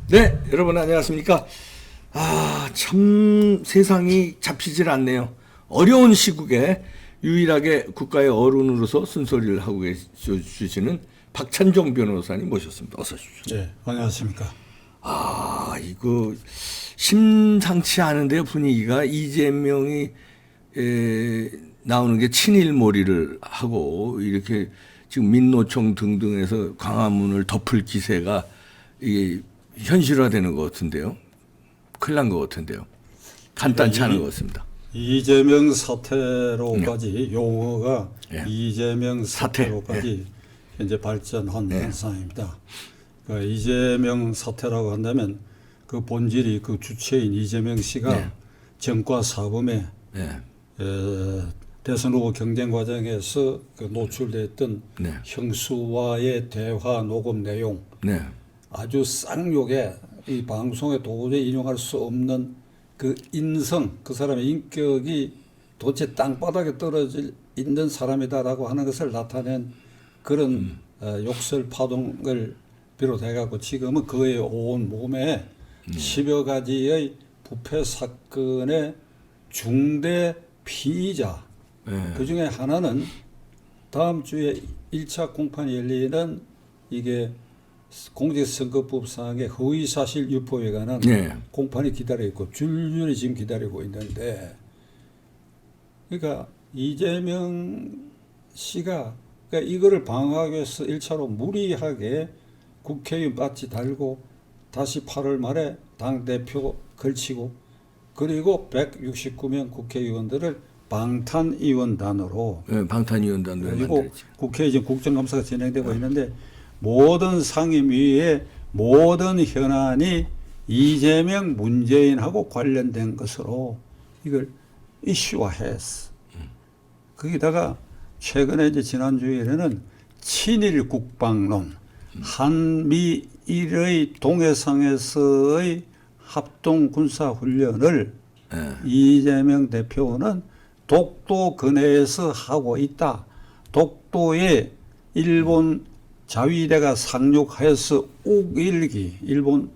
네, 여러분 안녕하십니까? 참 세상이 잡히질 않네요. 어려운 시국에 유일하게 국가의 어른으로서 쓴소리를 하고 계시는 박찬종 변호사님 모셨습니다. 어서 오십시오. 네, 안녕하십니까? 이거 심상치 않은데요, 분위기가. 이재명이 나오는 게 친일몰이를 하고 이렇게 지금 민노총 등등에서 광화문을 덮을 기세가 이게 현실화되는 것 같은데요. 큰일 난 것 같은데요. 간단치 않은 것 같습니다. 이재명 사태로까지 용어가 이재명 사태. 사태로까지 현재 발전한 현상입니다. 그러니까 이재명 사태라고 한다면 그 본질이 그 주체인 이재명 씨가 정과 사범에 대선 후보 경쟁 과정에서 그 노출됐던 형수와의 대화 녹음 내용 아주 쌍욕에 이 방송에 도저히 인용할 수 없는 그 인성, 그 사람의 인격이 도대체 땅바닥에 떨어져 있는 사람이다라고 하는 것을 나타낸 그런 욕설 파동을 비롯해갖고 지금은 그의 온 몸에 10여 가지의 부패 사건의 중대 피의자, 그 중에 하나는 다음 주에 1차 공판이 열리는 이게 공직선거법상의 허위사실 유포에 관한 공판이 기다리고 있고 줄줄이 지금 기다리고 있는데, 그러니까 이재명 씨가 그러니까 이거를 방어하기 위해서 1차로 무리하게 국회의원 바지 달고 다시 8월 말에 당대표 걸치고 그리고 169명 국회의원들을 방탄의원단으로 방탄의원단으로 그리고 국회에 지금 국정감사가 진행되고 있는데 모든 상임위의 모든 현안이 이재명 문재인하고 관련된 것으로 이걸 이슈화했어. 거기다가 최근에 이제 지난주일에는 친일 국방론, 한미일의 동해상에서의 합동 군사 훈련을 이재명 대표는 독도 근해에서 하고 있다. 독도에 일본 자위대가 상륙하여서 우길기, 일본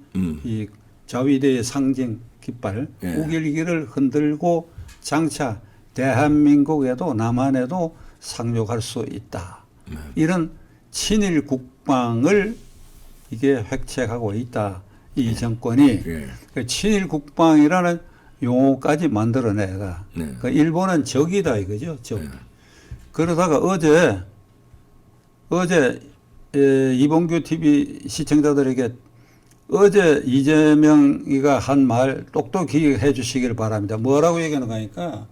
이 자위대의 상징 깃발 우길기를 흔들고 장차 대한민국에도 남한에도 상륙할 수 있다. 이런 친일 국방을 이게 획책하고 있다. 이 정권이 친일 국방이라는 용어까지 만들어내가. 그러니까 일본은 적이다 이거죠. 적. 그러다가 어제 이봉규 TV 시청자들에게 어제 이재명이가 한 말 똑똑히 해 주시길 바랍니다. 뭐라고 얘기하는가 하니까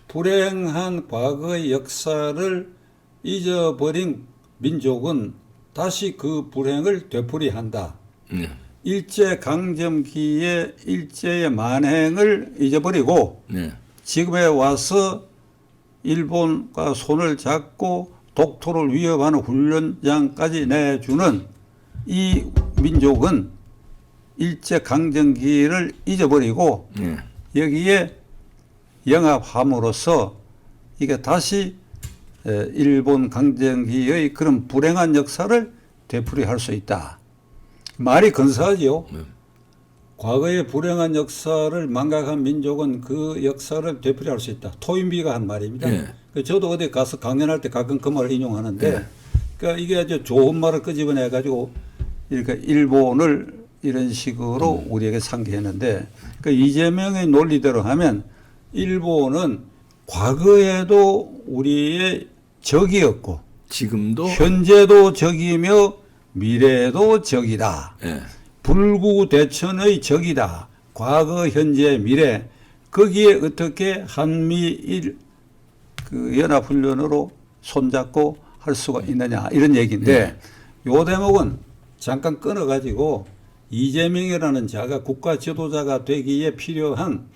불행한 과거의 역사를 잊어버린 민족은 다시 그 불행을 되풀이한다. 일제강점기의 일제의 만행을 잊어버리고 지금에 와서 일본과 손을 잡고 독토를 위협하는 훈련장까지 내주는 이 민족은 일제강점기를 잊어버리고 여기에 영합함으로써 이게 다시 일본 강점기의 그런 불행한 역사를 되풀이할 수 있다. 말이 근사하지요. 과거의 불행한 역사를 망각한 민족은 그 역사를 되풀이할 수 있다. 토인비가 한 말입니다. 저도 어디 가서 강연할 때 가끔 그 말을 인용하는데, 그러니까 이게 아주 좋은 말을 끄집어내 가지고 그러니까 일본을 이런 식으로 우리에게 상기했는데, 그러니까 이재명의 논리대로 하면 일본은 과거에도 우리의 적이었고 지금도 현재도 적이며 미래도 적이다. 불구대천의 적이다. 과거, 현재, 미래. 거기에 어떻게 한미일 그 연합훈련으로 손잡고 할 수가 있느냐 이런 얘기인데 요 대목은 잠깐 끊어가지고 이재명이라는 자가 국가 지도자가 되기에 필요한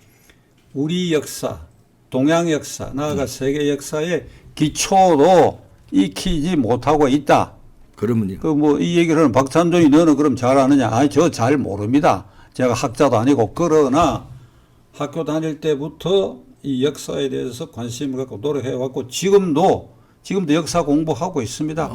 우리 역사, 동양 역사, 나아가 세계 역사의 기초도 익히지 못하고 있다. 그러면요. 그 뭐 이 얘기를 하는 박찬종이 너는 그럼 잘 아느냐? 아니 저 잘 모릅니다. 제가 학자도 아니고 그러나 학교 다닐 때부터 이 역사에 대해서 관심을 갖고 노력해왔고 지금도 역사 공부하고 있습니다.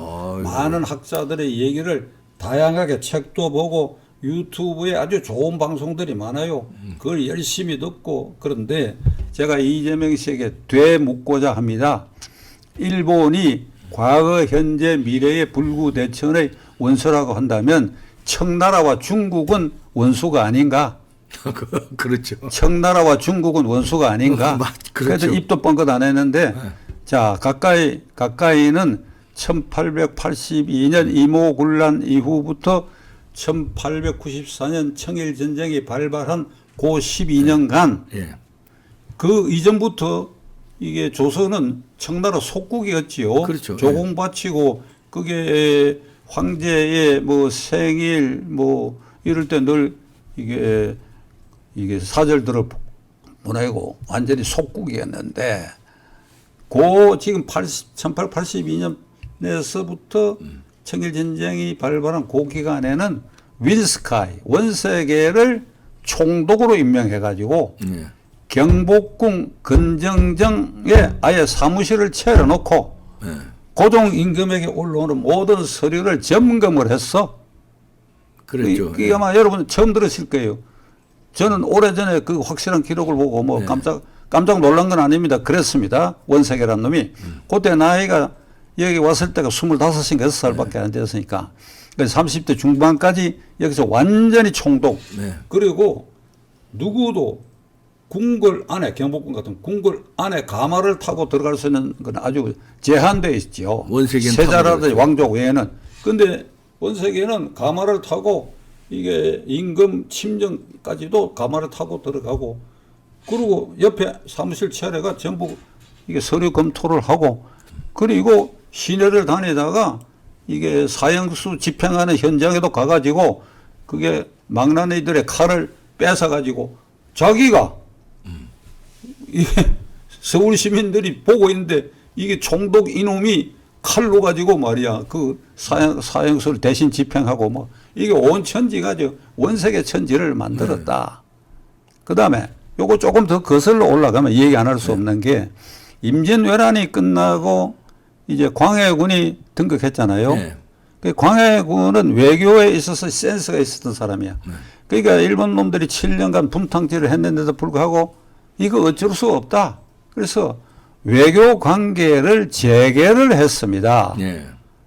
많은 학자들의 얘기를 다양하게 책도 보고 유튜브에 아주 좋은 방송들이 많아요. 그걸 열심히 듣고 그런데 제가 이재명 씨에게 되묻고자 합니다. 일본이 과거, 현재, 미래의 불구대천의 원수라고 한다면 청나라와 중국은 원수가 아닌가? 그렇죠. 청나라와 중국은 원수가 아닌가? 그렇죠. 그래서 입도 뻥끗 안 했는데 자 가까이는 1882년 이모군란 이후부터 1894년 청일전쟁이 발발한 그 12년간 그 이전부터 이게 조선은 청나라 속국이었지요. 그렇죠. 조공바치고 그게 황제의 뭐 생일 뭐 이럴 때 늘 이게 사절들을 보내고 완전히 속국이었는데 그 지금 1882년에서부터 청일전쟁이 발발한 그 기간에는 윈스카이 원세계를 총독으로 임명해가지고 경복궁 근정정에 아예 사무실을 차려놓고 고종임금에게 올라오는 모든 서류를 점검을 했어. 그랬죠. 이게 아마 여러분 처음 들으실 거예요. 저는 오래전에 그 확실한 기록을 보고 뭐 깜짝 놀란 건 아닙니다. 그랬습니다. 원세계란 놈이. 그때 나이가 여기 왔을 때가 25인가 6살밖에 안 됐으니까. 그래서 30대 중반까지 여기서 완전히 총독. 그리고 누구도 궁궐 안에 경복궁 같은 궁궐 안에 가마를 타고 들어갈 수 있는 건 아주 제한되어 있죠. 세자라든지 왕족 외에는. 근데 원세계는 가마를 타고 이게 임금 침정까지도 가마를 타고 들어가고 그리고 옆에 사무실 차례가 전부 이게 서류 검토를 하고 그리고 시내를 다니다가 이게 사형수 집행하는 현장에도 가가지고 그게 망나니들의 칼을 뺏어가지고 자기가 이게 서울 시민들이 보고 있는데 이게 총독 이놈이 칼로 가지고 말이야 그 사형수를 대신 집행하고 뭐 이게 온 천지가 원세계 천지를 만들었다. 그다음에 요거 조금 더 거슬러 올라가면 얘기 안 할 수 없는 게 임진왜란이 끝나고 이제 광해군이 등극했잖아요. 그 광해군은 외교에 있어서 센스가 있었던 사람이야. 그러니까 일본 놈들이 7년간 분탕질을 했는데도 불구하고 이거 어쩔 수 없다. 그래서 외교 관계를 재개를 했습니다.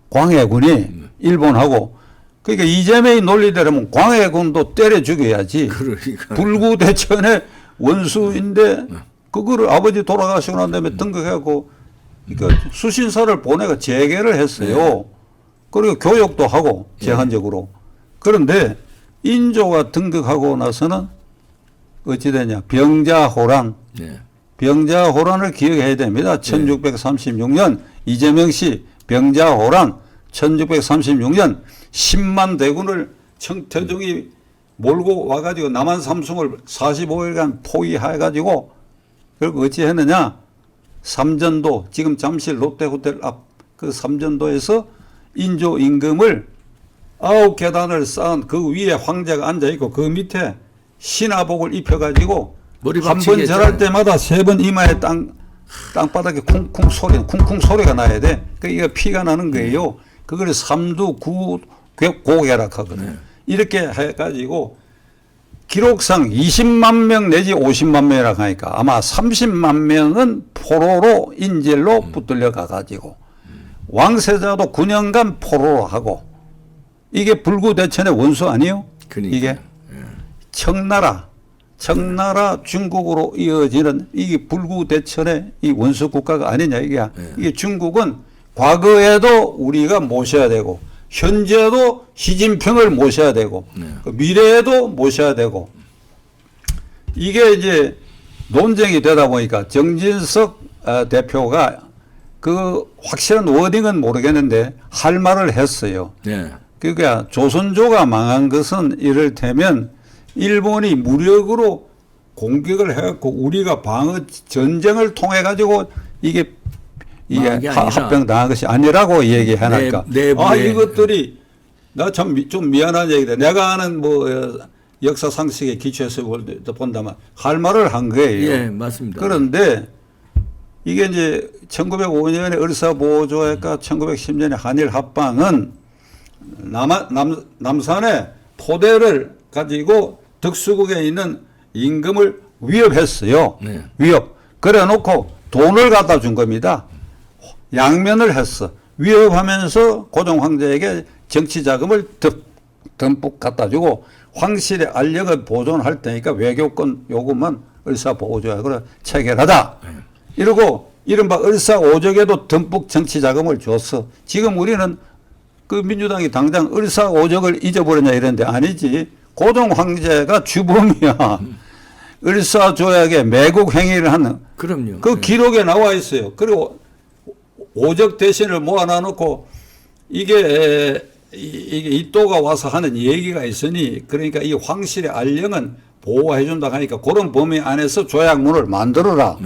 광해군이 일본하고. 그러니까 이재명의 논리대로면 광해군도 때려 죽여야지. 그러니까. 불구대천의 원수인데 그거를 아버지 돌아가시고 난 다음에 등극하고 그러니까 수신사를 보내가 재개를 했어요. 그리고 교육도 하고 제한적으로. 그런데 인조가 등극하고 나서는 어찌 되냐. 병자호란. 병자호란을 기억해야 됩니다. 1636년 이재명 씨 병자호란 1636년 10만 대군을 청태종이 몰고 와가지고 남한 삼성을 45일간 포위해가지고 그리고 어찌 했느냐. 삼전도 지금 잠실 롯데호텔 앞 그 삼전도에서 인조 임금을 9계단을 쌓은 그 위에 황제가 앉아있고 그 밑에 신화복을 입혀가지고 한 번 절할 때마다 3번 이마에 땅바닥에 쿵쿵 소리가 나야 돼. 그러니까 피가 나는 거예요. 그걸 삼두 고계락하거든. 이렇게 해가지고 기록상 20만 명 내지 50만 명이라고 하니까 아마 30만 명은 포로로 인질로 붙들려 가가지고 왕세자도 9년간 포로로 하고 이게 불구대천의 원수 아니에요? 그러니까. 이게 청나라 중국으로 이어지는 이게 불구대천의 이 원수 국가가 아니냐 이게 중국은 과거에도 우리가 모셔야 되고 현재도 시진핑을 모셔야 되고 미래에도 모셔야 되고 이게 이제 논쟁이 되다 보니까 정진석 대표가 그 확실한 워딩은 모르겠는데 할 말을 했어요. 그러니까 조선조가 망한 것은 이를테면 일본이 무력으로 공격을 해갖고 우리가 방어 전쟁을 통해 가지고 이게 합병 당한 것이 아니라고 얘기하니까 이것들이 나 참 좀 미안한 얘기다. 내가 아는 뭐 역사 상식에 기초해서 본다면 할 말을 한 거예요. 맞습니다. 그런데 이게 이제 1905년에 을사보조회과 1910년에 한일 합방은 남산에 토대를 가지고 덕수궁에 있는 임금을 위협했어요. 네. 위협. 그래 놓고 돈을 갖다 준 겁니다. 양면을 했어. 위협하면서 고종 황제에게 정치 자금을 듬뿍 갖다 주고 황실의 알력을 보존할 테니까 외교권 요금은 을사보호조약 그래 체결하다. 이러고 이른바 을사오적에도 듬뿍 정치 자금을 줬어. 지금 우리는 그 민주당이 당장 을사오적을 잊어버렸냐 이랬는데 아니지. 고종 황제가 주범이야. 을사조약에 매국 행위를 하는 그럼요. 그 기록에 나와 있어요. 그리고 오적 대신을 모아놔 놓고 이게 이또가 와서 하는 얘기가 있으니 그러니까 이 황실의 알령은 보호해 준다 하니까 그런 범위 안에서 조약문을 만들어라.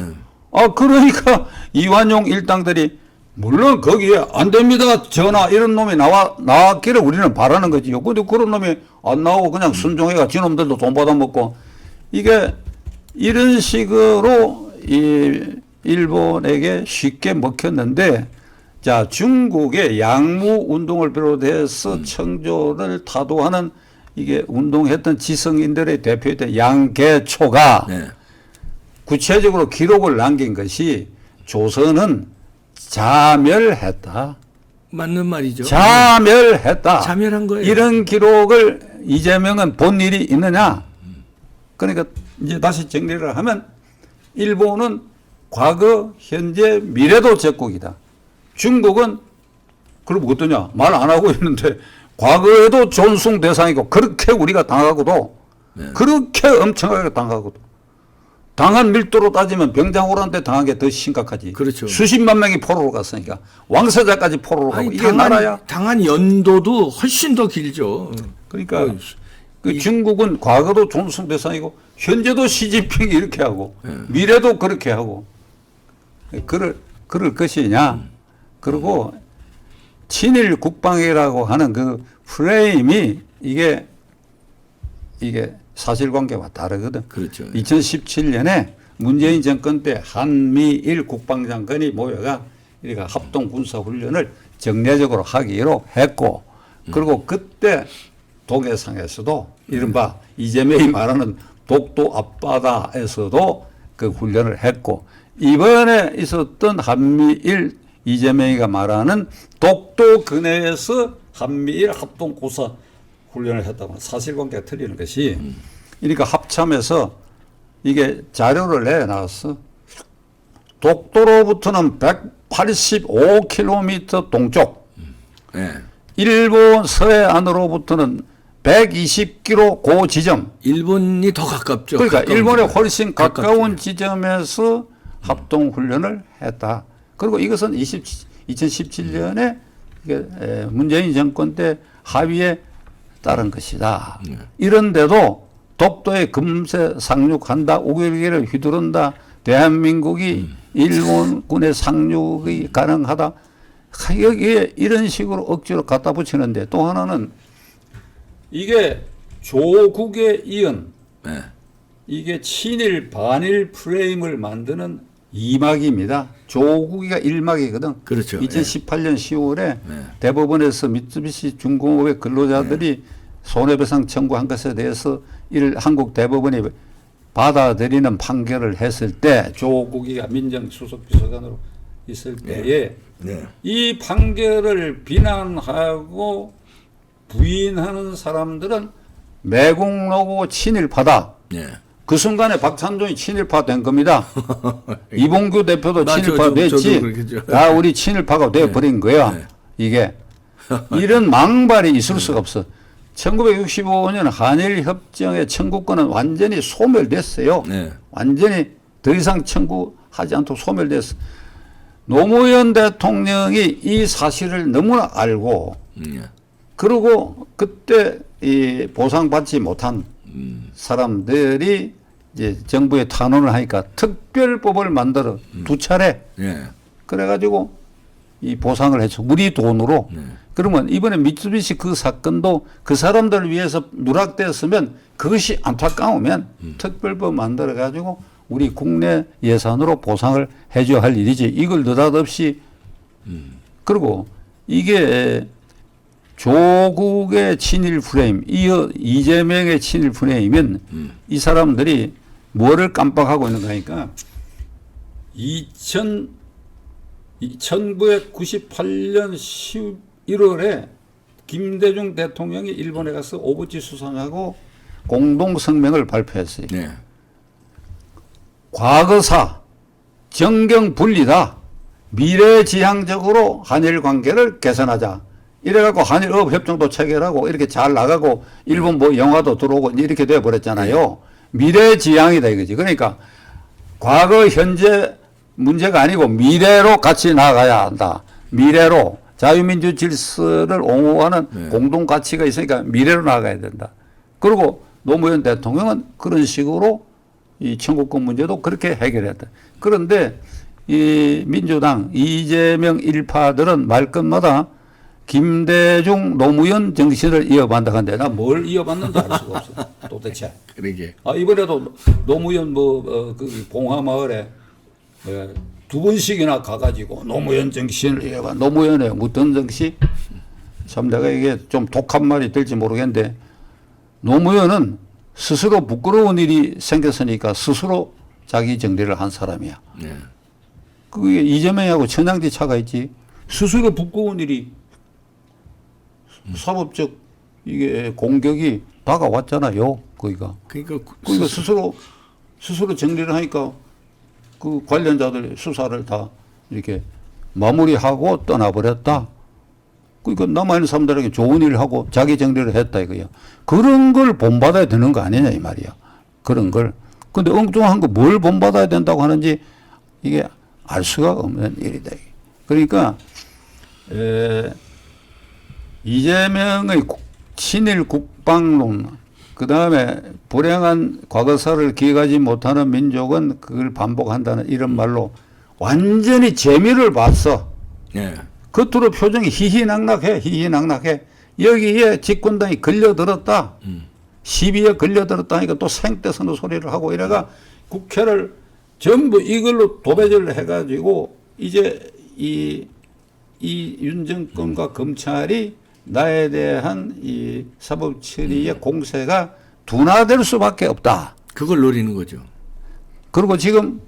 그러니까 이완용 일당들이 물론 거기에 안 됩니다. 전하 이런 놈이 나왔기를 우리는 바라는 거지요. 근데 그런 놈이 안 나오고 그냥 순종해가 지놈들도 돈 받아먹고 이게 이런 식으로 이 일본에게 쉽게 먹혔는데 자 중국의 양무 운동을 비롯해서 청조를 타도하는 이게 운동했던 지성인들의 대표였던 양계초가 네. 구체적으로 기록을 남긴 것이 조선은 자멸했다. 맞는 말이죠. 자멸했다. 자멸한 거예요. 이런 기록을 이재명은 본 일이 있느냐? 그러니까 이제 다시 정리를 하면 일본은 과거, 현재, 미래도 적국이다. 중국은 그럼 어떠냐? 말 안 하고 있는데 과거에도 존숭 대상이고 그렇게 우리가 당하고도 그렇게 엄청나게 당하고도 당한 밀도로 따지면 병장호란때 당한 게 더 심각하지. 그렇죠. 수십만 명이 포로로 갔으니까 왕세자까지 포로로 가고 이게 나라야. 당한 연도도 훨씬 더 길죠. 그러니까 그 중국은 과거도 존숭 대상이고 현재도 시진핑이 이렇게 하고 미래도 그렇게 하고 그럴 것이냐. 그리고 친일 국방이라고 하는 그 프레임이 이게 사실관계와 다르거든. 그렇죠. 2017년에 문재인 정권 때 한미일 국방장관이 모여가 이렇게 합동 군사훈련을 정례적으로 하기로 했고 그리고 그때 동해상에서도 이른바 이재명이 말하는 독도 앞바다에서도 그 훈련을 했고 이번에 있었던 한미일 이재명이가 말하는 독도 근해에서 한미일 합동 군사 훈련을 했다고 사실관계가 틀리는 것이 그러니까 합참에서 이게 자료를 내놨어. 독도로부터는 185km 동쪽 네. 일본 서해안으로부터는 120km 고 지점 일본이 더 가깝죠. 그러니까 일본에 지점. 훨씬 가까운 지점에서 합동훈련을 했다. 그리고 이것은 2017년에 문재인 정권 때 합의에 따른 것이다. 이런데도 독도에 금세 상륙한다. 우길기를 휘두른다. 대한민국이 일본군의 상륙이 가능하다. 여기에 이런 식으로 억지로 갖다 붙이는데 또 하나는 이게 조국에 이은 이게 친일 반일 프레임을 만드는 2막입니다. 조국이가 1막이거든. 그렇죠. 2018년 10월에 대법원에서 미쓰비시 중공업의 근로자들이 손해배상 청구한 것에 대해서 한국 대법원이 받아들이는 판결을 했을 때 조국이가 민정수석비서관으로 있을 때에 이 판결을 비난하고 부인하는 사람들은 매국노고 친일파다. 그 순간에 박찬종이 친일파 된 겁니다. 이봉규 대표도 친일파 됐지. 다 우리 친일파가 돼버린 거야. 이게. 이런 망발이 있을 수가 없어. 1965년 한일협정의 청구권은 완전히 소멸됐어요. 완전히 더 이상 청구하지 않도록 소멸됐어. 노무현 대통령이 이 사실을 너무나 알고 그리고 그때 이 보상받지 못한 사람들이 이제 정부에 탄원을 하니까 특별법을 만들어 두 차례 그래가지고 이 보상을 했죠. 우리 돈으로. 그러면 이번에 미쓰비시 그 사건도 그 사람들을 위해서 누락됐으면 그것이 안타까우면 특별법 만들어가지고 우리 국내 예산으로 보상을 해줘야 할 일이지. 이걸 느닷없이 그리고 이게 조국의 친일 프레임, 이어 이재명의 친일 프레임이면 이 사람들이 뭐를 깜빡하고 있는가 하니까 1998년 11월에 김대중 대통령이 일본에 가서 오부치 수상하고 공동 성명을 발표했어요. 네. 과거사, 정경 분리다. 미래지향적으로 한일 관계를 개선하자. 이래갖고 한일업 협정도 체결하고 이렇게 잘 나가고 일본 뭐 영화도 들어오고 이렇게 돼버렸잖아요. 미래지향이다 이거지. 그러니까 과거 현재 문제가 아니고 미래로 같이 나가야 한다. 미래로 자유민주 질서를 옹호하는 공동 가치가 있으니까 미래로 나가야 된다. 그리고 노무현 대통령은 그런 식으로 이 청구권 문제도 그렇게 해결했다. 그런데 이 민주당 이재명 일파들은 말끝마다 김대중 노무현 정신을 이어받는다 한데 나 뭘 이어받는지 알 수가 없어. 도대체. 그러게. 이번에도 노무현 그 봉화마을에 두 번씩이나 가가지고 노무현 정신을 이어받. 노무현의 무슨 정신? 참 내가 이게 좀 독한 말이 될지 모르겠는데 노무현은 스스로 부끄러운 일이 생겼으니까 스스로 자기 정리를 한 사람이야. 네. 그게 이재명하고 천양지 차가 있지. 스스로 부끄러운 일이 사법적 이게 공격이 다가왔잖아요. 거기가. 그러니까 스스로 정리를 하니까 그 관련자들 수사를 다 이렇게 마무리하고 떠나버렸다. 그러니까 남아있는 사람들에게 좋은 일을 하고 자기 정리를 했다 이거야. 그런 걸 본받아야 되는 거 아니냐 이 말이야. 그런 걸. 근데 엉뚱한 거 뭘 본받아야 된다고 하는지 이게 알 수가 없는 일이다. 그러니까 이재명의 친일 국방론, 그 다음에 불행한 과거사를 기억하지 못하는 민족은 그걸 반복한다는 이런 말로 완전히 재미를 봤어. 네. 겉으로 표정이 희희낙낙해. 여기에 집권당이 걸려들었다. 시비에 걸려들었다 하니까 또 생떼서는 소리를 하고 이래가 국회를 전부 이걸로 도배질을 해가지고 이제 이 윤 정권과 검찰이 나에 대한 이 사법 처리의 공세가 둔화될 수밖에 없다. 그걸 노리는 거죠. 그리고 지금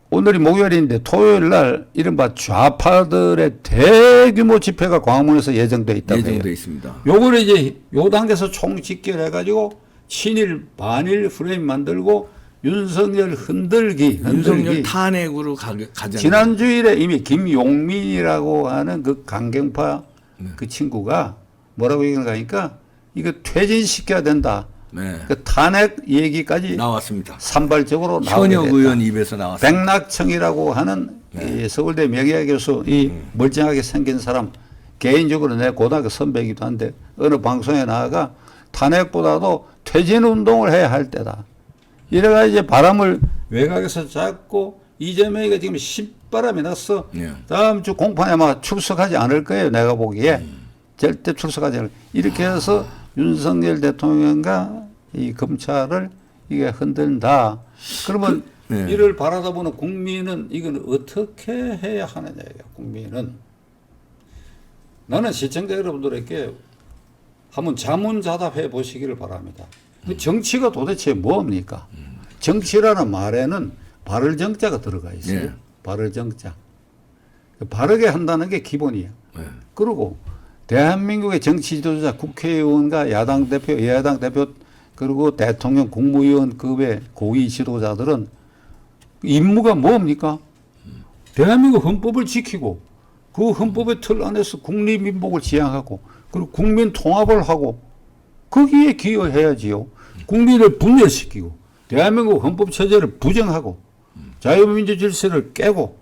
오늘이 목요일인데 토요일 날 이른바 좌파들의 대규모 집회가 광화문에서 예정돼 있다고 해요. 예정돼 있습니다. 요걸 이제 요 단계에서 총 집결해가지고 친일 반일 프레임 만들고 윤석열 흔들기. 윤석열 탄핵으로 가자. 지난 주일에 이미 김용민이라고 하는 그 강경파 그 친구가 뭐라고 얘기를 하니까 이거 퇴진시켜야 된다. 네. 그 탄핵 얘기까지 나왔습니다. 산발적으로 나오게 현역 됐다. 의원 입에서 나왔습니다. 백낙청이라고 하는 이 서울대 명예학 교수 이 멀쩡하게 생긴 사람 개인적으로 내 고등학교 선배이기도 한데 어느 방송에 나와가 탄핵보다도 퇴진 운동을 해야 할 때다. 이래가 이제 바람을 외곽에서 잡고 이재명이가 지금 신바람이 났어. 네. 다음 주 공판에 아마 출석하지 않을 거예요. 내가 보기에. 절대 출석하지 않을. 이렇게 해서 윤석열 대통령과 이 검찰을 이게 흔든다. 그러면 이를 바라다 보는 국민은 이건 어떻게 해야 하느냐. 국민은. 나는 시청자 여러분들에게 한번 자문자답해 보시기를 바랍니다. 그 정치가 도대체 뭡니까? 정치라는 말에는 바를 정자가 들어가 있어요. 네. 바를 정자. 바르게 한다는 게 기본이에요. 네. 그리고 대한민국의 정치 지도자 국회의원과 야당 대표, 여야당 대표 그리고 대통령 국무위원급의 고위 지도자들은 임무가 뭡니까? 대한민국 헌법을 지키고 그 헌법의 틀 안에서 국립민복을 지향하고 그리고 국민 통합을 하고 거기에 기여해야지요. 국민을 분열시키고 대한민국 헌법 체제를 부정하고 자유민주 질서를 깨고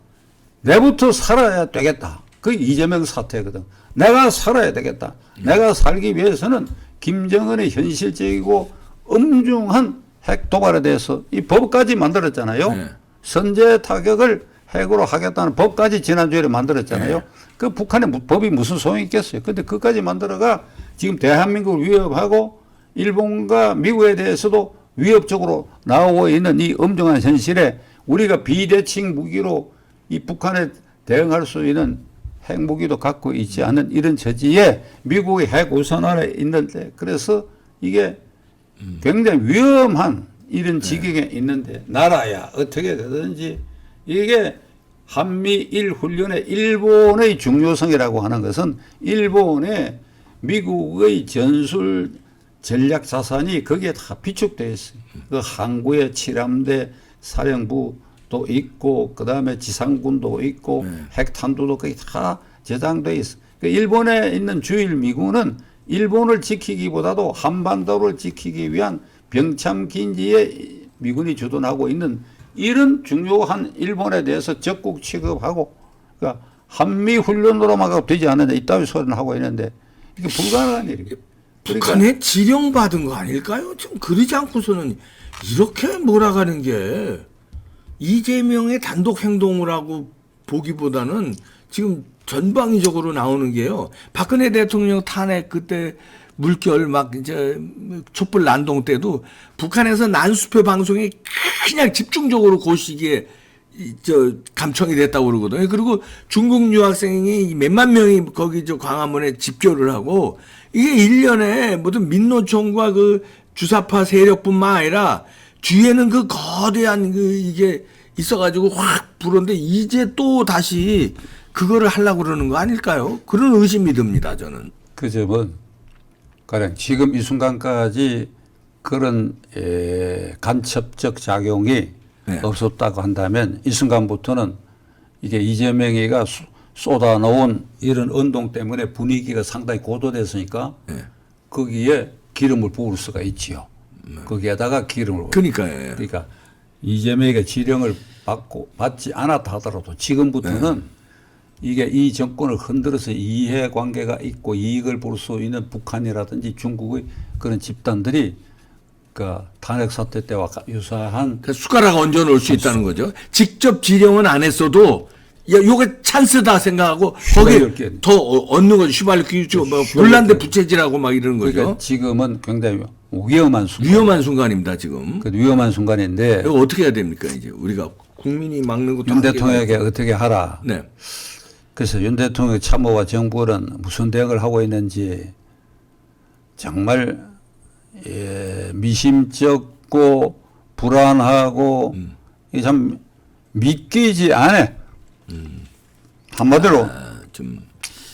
내부터 살아야 되겠다. 그게 이재명 사태거든. 내가 살아야 되겠다. 내가 살기 위해서는 김정은의 현실적이고 엄중한 핵 도발에 대해서 이 법까지 만들었잖아요. 네. 선제 타격을 핵으로 하겠다는 법까지 지난주에 만들었잖아요. 네. 그 북한의 법이 무슨 소용이 있겠어요. 근데 그까지 만들어가 지금 대한민국을 위협하고 일본과 미국에 대해서도 위협적으로 나오고 있는 이 엄중한 현실에 우리가 비대칭 무기로 이 북한에 대응할 수 있는 핵무기도 갖고 있지 않은 이런 처지에 미국이 핵 우선 아래 있는데 그래서 이게 굉장히 위험한 이런 지경에 있는데 나라야 어떻게 되든지 이게 한미일 훈련의 일본의 중요성이라고 하는 것은 일본의 미국의 전술 전략 자산이 거기에 다 비축되어 있어요. 그 항구에 칠함대 사령부도 있고 그다음에 지상군도 있고 핵탄두도 거기 다 저장되어 있어요. 그 일본에 있는 주일 미군은 일본을 지키기보다도 한반도를 지키기 위한 병참기지에 미군이 주둔하고 있는 이런 중요한 일본에 대해서 적국 취급하고 그러니까 한미 훈련으로만 가도 되지 않는데 이따위 소리는 하고 있는데 이게 불가능한 일이에요. 북한에 지령받은 거 아닐까요? 지금 그러지 않고서는 이렇게 몰아가는 게 이재명의 단독 행동을 하고 보기보다는 지금 전방위적으로 나오는 게요. 박근혜 대통령 탄핵 그때 물결 막 이제 촛불 난동 때도 북한에서 난수표 방송이 그냥 집중적으로 그 시기에 감청이 됐다고 그러거든요. 그리고 중국 유학생이 몇만 명이 거기 광화문에 집결을 하고 이게 1년에 모든 민노총과 그 주사파 세력뿐만 아니라 뒤에는 그 거대한 이게 있어가지고 확 불었는데 이제 또 다시 그거를 하려고 그러는 거 아닐까요? 그런 의심이 듭니다, 저는. 그 점은 가령 지금 이 순간까지 그런 간첩적 작용이 없었다고 한다면 이 순간부터는 이게 이재명이가 쏟아놓은 이런 운동 때문에 분위기가 상당히 고도됐으니까 거기에 기름을 부을 수가 있지요. 거기에다가 기름을 그러니까 이재명이가 지령을 받지 않았다 하더라도 지금부터는 이게 이 정권을 흔들어서 이해관계가 있고 이익을 볼 수 있는 북한이라든지 중국의 그런 집단들이 그 탄핵 사태 때와 유사한 숟가락 얹어 놓을 수 있다는 거죠. 직접 지령은 안 했어도 요게 찬스다 생각하고 거기에 더 얻는 거죠. 휘발유 뭐 불난데 부채질하고 막 이러는 거죠. 그러니까 지금은 굉장히 위험한 순간입니다. 지금. 그 위험한 순간인데 이거 어떻게 해야 됩니까? 이제 우리가 국민이 막는 것도 윤 대통령에게 어떻게 하라. 네. 그래서 윤 대통령 참모와 정부는 무슨 대응을 하고 있는지 정말 미심쩍고 불안하고 참 믿기지 않아. 한마디로 좀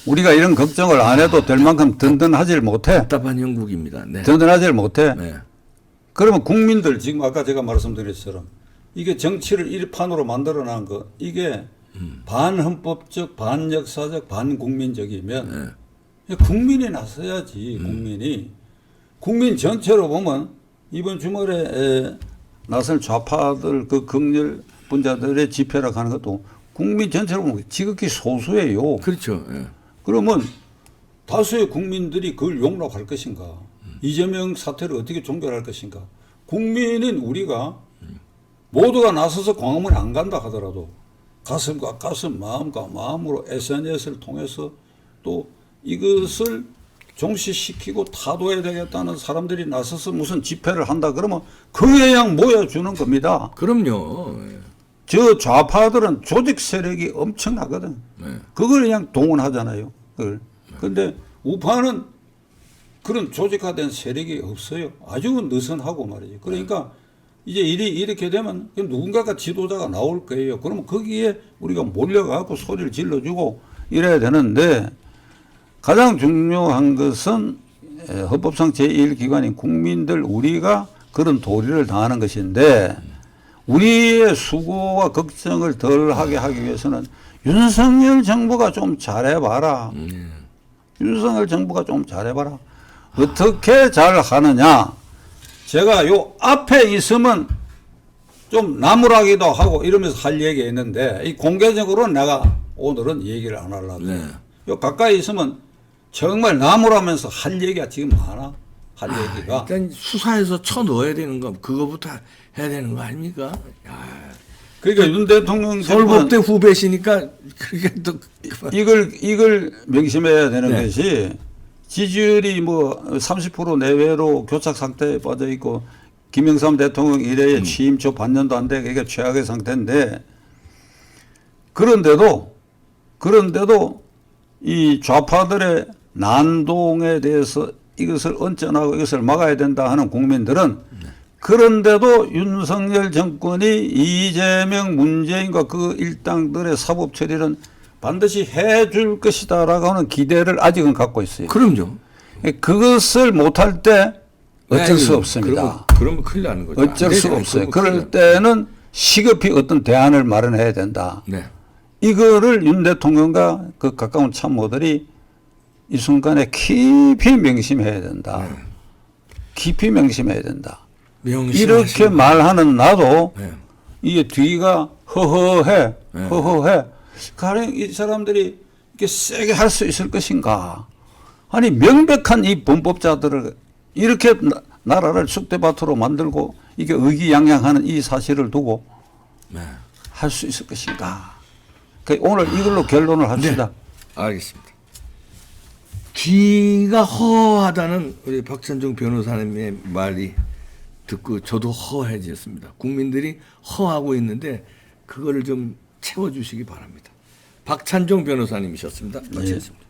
우리가 이런 걱정을 안 해도 될 만큼 든든하질 못해. 답답한 형국입니다. 네. 든든하질 못해. 네. 그러면 국민들 지금 아까 제가 말씀드린 것처럼 이게 정치를 일판으로 만들어 놓은 거 이게 반헌법적, 반역사적, 반국민적이면 국민이 나서야지. 국민 전체로 보면 이번 주말에 나설 좌파들 그 극렬 분자들의 집회라 하는 것도 국민 전체로 보면 지극히 소수예요. 그렇죠. 예. 그러면 다수의 국민들이 그걸 용납할 것인가? 이재명 사태를 어떻게 종결할 것인가? 국민은 우리가 모두가 나서서 광화문에 안 간다 하더라도 가슴과 가슴, 마음과 마음으로 SNS를 통해서 또 이것을 종시시키고 타도해야 되겠다는 사람들이 나서서 무슨 집회를 한다 그러면 그 영향 모여주는 겁니다. 그럼요. 저 좌파들은 조직 세력이 엄청나거든. 그걸 그냥 동원하잖아요. 그런데 우파는 그런 조직화된 세력이 없어요. 아주 느슨하고 말이죠. 그러니까 이제 일이 이렇게 되면 누군가가 지도자가 나올 거예요. 그러면 거기에 우리가 몰려가고 소리를 질러주고 이래야 되는데 가장 중요한 것은 헌법상 제1기관인 국민들 우리가 그런 도리를 당하는 것인데 우리의 수고와 걱정을 덜하게 하기 위해서는 윤석열 정부가 좀 잘해봐라. 윤석열 정부가 좀 잘해봐라. 어떻게 잘하느냐. 제가 요 앞에 있으면 좀 나무라기도 하고 이러면서 할 얘기가 있는데 이 공개적으로는 내가 오늘은 얘기를 안 하려고. 요 가까이 있으면 정말 나무라면서 할 얘기가 지금 많아. 할 얘기가. 일단 수사해서 쳐넣어야 되는 거 그거부터 해야 되는 거 아닙니까? 그러니까 윤 대통령 서울법대 후배시니까 그게 또 이걸 명심해야 되는 것이 지지율이 뭐 30% 내외로 교착 상태에 빠져 있고 김영삼 대통령 이래에 취임 초 반년도 안 돼. 그게 최악의 상태인데 그런데도 이 좌파들의 난동에 대해서 이것을 언짢아하고 이것을 막아야 된다 하는 국민들은 그런데도 윤석열 정권이 이재명, 문재인과 그 일당들의 사법 처리는 반드시 해줄 것이다라고 하는 기대를 아직은 갖고 있어요. 그럼요. 그것을 못할 때 어쩔 수 없습니다. 그러면 큰일 나는 거죠. 어쩔 수 없어요. 그럴 때는 시급히 어떤 대안을 마련해야 된다. 네. 이거를 윤 대통령과 그 가까운 참모들이 이 순간에 깊이 명심해야 된다. 네. 깊이 명심해야 된다. 이렇게 명심하시면. 말하는 나도 네. 이게 뒤가 허허해, 네. 허허해. 가령 이 사람들이 이렇게 세게 할 수 있을 것인가? 아니 명백한 이 범법자들을 이렇게 나라를 쑥대밭으로 만들고 이게 의기양양하는 이 사실을 두고 네. 할 수 있을 것인가? 그러니까 오늘 이걸로 결론을 합시다. 알겠습니다. 귀가 허하다는 우리 박찬종 변호사님의 말이 듣고 저도 허해졌습니다. 국민들이 허하고 있는데 그거를 좀 채워주시기 바랍니다. 박찬종 변호사님이셨습니다. 마치겠습니다.